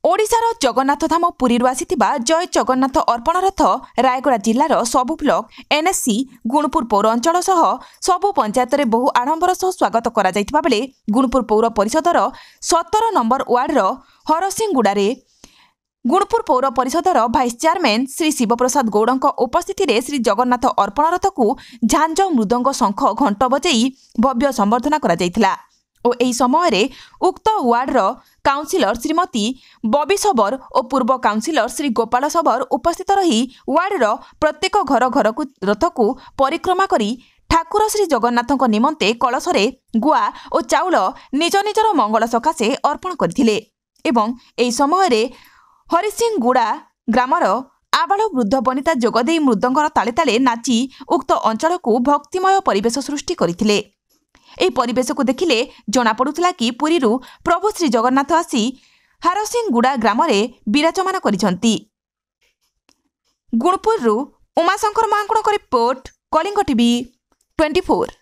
ओडिशार जगन्नाथ धाम पुरीरू आसिथिबा जय जगन्नाथ अर्पण रथ रायगड़ा जिल्लार सबु ब्लॉक एनएससी गुणपुर पौर अंचल सह सबु पंचायत में बहु आडंबर सह स्वागत करा जायतिबा बेले Gunpur पौर परिषदर 17 number वार्डर हरसिंहगुड़ारे Gunpur पौर परिषदर vice chairman Shri Shivprasad Gaur उपस्थित में श्री जगन्नाथ अर्पण रथ को झांझ मृदंग शंख घंट बजाई भव्य संबर्धना करा जायतिला और एही समय उक्त वार्डर काउंसिलर श्रीमती बबी सबर और पूर्व काउंसिलर श्री गोपाल सबर उपस्थित रही वार्डर प्रत्येक घर घर को रथ को परिक्रमा करी ठाकुर श्री जगन्नाथ निमंते कलशरे गुआ और चाउल निज निजर मंगल सकाशे अर्पण करथिले एवं एही समय हरिसिंहगुड़ा ग्रामर आबाल वृद्ध वनिता जोगदे मृदंगर ताले ताले नाची उक्त अंचल को भक्तिमय परिवेश सृष्टि करथिले। এই परिवेश को देखिले जना पड़ुला कि पुरीरू प्रभु श्री जगन्नाथ आसी हरसिंहगुड़ा ग्राम विराजमान करिसंती। गुणपुररू उमाशंकर महांकुड़क रिपोर्ट कलिंग टीवी 24।